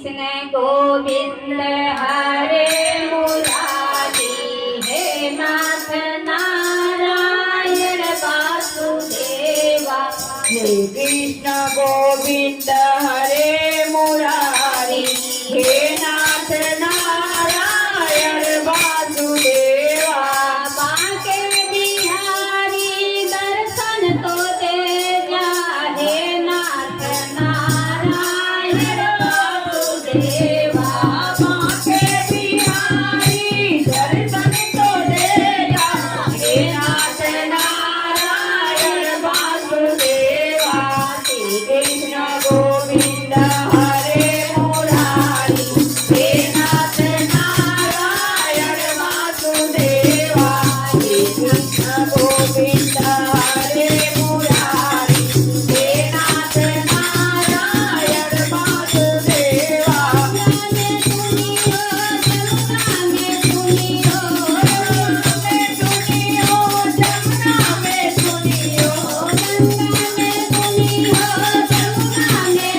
कृष्ण गोविंद हरे मुरारी, हे नाथ नारायण वासुदेवा। हे कृष्ण गोविंद हरे मुरारी, हे नाथ नारायण वासुदेवा। बांके बिहारी दर्शन तो दे जा, हे नाथ नारायण वासुदेवा। बांके बिहारी दर्शन तो दे जा, हे नाथ नारायण वासुदेवा। श्री कृष्ण गोविंद हरे मुरारी, हे नाथ नारायण वासुदेवा। श्री कृष्ण गोविंद हरे मुरारी, हे नाथ नारायण वासुदेवा। जमुना में सुनियो, गंगा में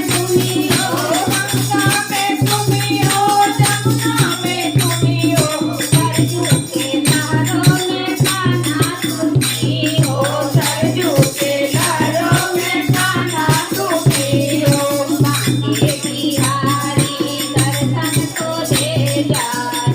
सुनियो, जमुना में सुनियो। सरजू के लहरों में गाना सुनियो, सरजू के लहरों में गाना सुनियो। बांके बिहारी दर्शन तो दे जा,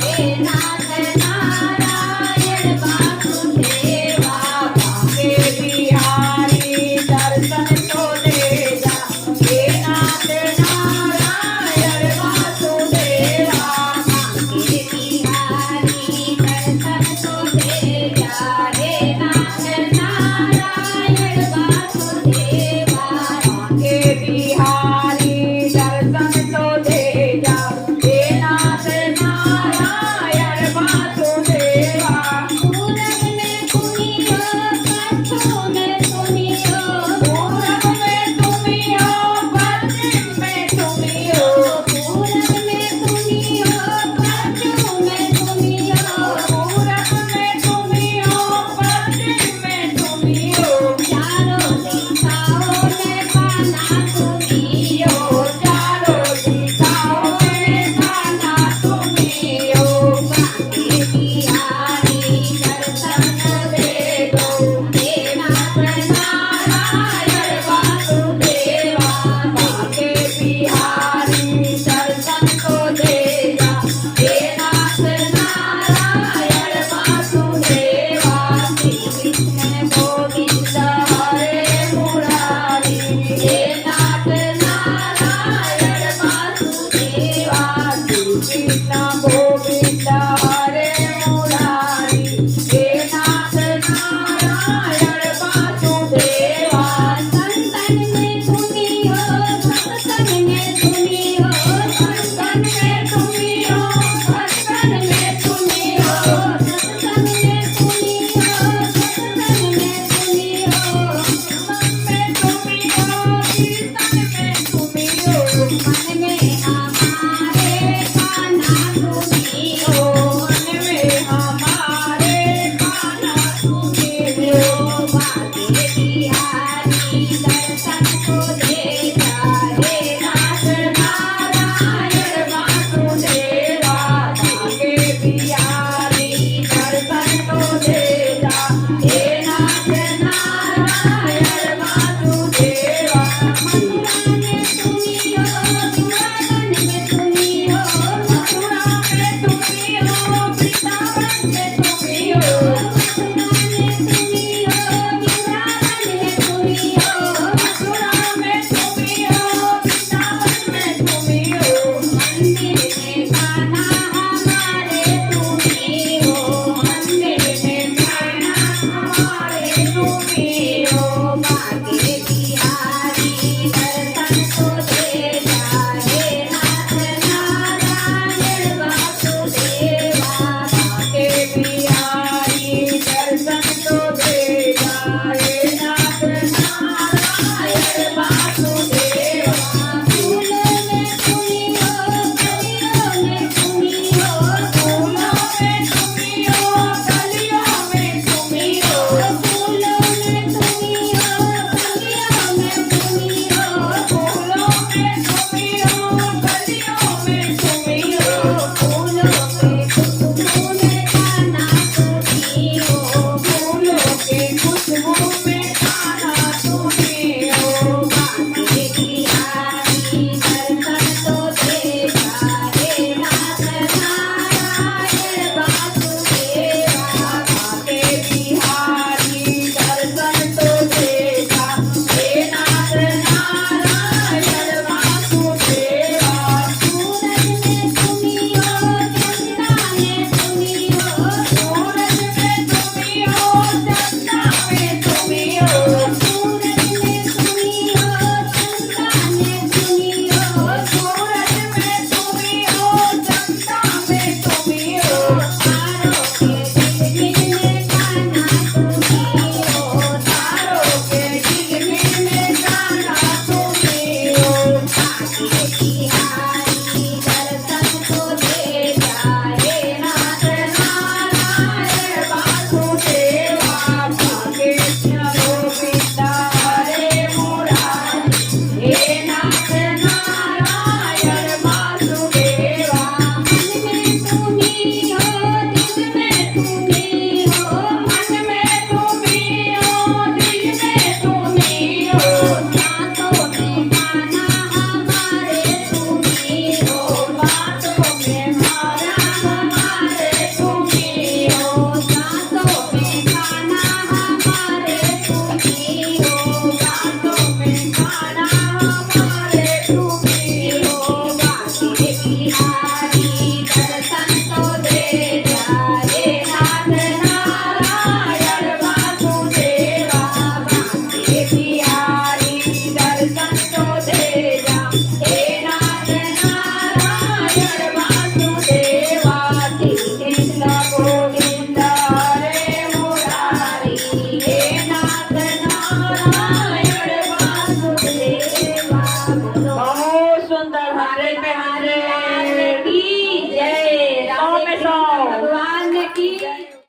हे नाथ नारायण वासुदेवा। बांके बिहारी दर्शन तो दे जा, हे नाथ नारायण वासुदेवा। बांके बिहारी दर्शन तो दे जा, हे नाथ नारायण वासुदेवा। बांके बिहारी दर्शन तो दे जा, हे नाथ नारायण वासुदेवा। पूरब में सुनियो, पश्चिम में सुनियो, पूरब में सुनियो, पश्चिम में सुनियो। पूरब में सुनियो, पश्चिम में सुनियो। पूरब में सुनियो, पश्चिम में सुनियो। चारों दिशाओं में गाना सुनियो, चारों दिशाओं में गाना सुनियो। बांके बिहारी दर्शन दे दो, हे नाथ नारायण वासुदेवा। बांके बिहारी दर्शन तो दे जा, हे नाथ नारायण वासुदेवा। श्री कृष्ण गोविंद हरे मुरारी, हे नाथ नारायण वासुदेवा। श्री कृष्ण गोविंद हरे मुरारी, हे नाथ नारायण वासुदेवा। संतन में सुनियो, सत्संग में सुनियो, सत्संग में सुनियो, सत्संग में सुनियो। सत्संग में सुनियो, सत्संग में सुनियो। में सुनियो, कीर्तन में सुनियो। मन में हमारे गाना सुनियो, मन में हमारे गाना सुनियो। बांके बिहारी दर्शन को दे जा, हे नाथ नारायण वासुदेवा। बांके बिहारी दर्शन तो दे जा, हे नाथ नारायण वासुदेवा। मथुरा में सुनियो, वृंदावन में सुनियो, मथुरा में सुनियो, वृंदावन में सुनियो। मथुरा में सुनियो, वृंदावन में सुनियो। मथुरा में सुनियो, वृंदावन में सुनियो। मंदिर में गाना हमारे सुनियो, मंदिर में गाना हमारे सुनियो। बांके बिहारी दर्शन को दे जा, हे नाथ नारायण वासुदेवा। बांके बिहारी दर्शन तो दे जा, हे नाथ नारायण वासुदेवा। फूलों में सुनियो, कलियों में सुनियो, फूलों में सुनियो, कलियों में सुनियो। फूलों में सुनियो, कलियों में सुनियो। सुंदर हरे पे हरे की जय सौ में सौ। भगवान की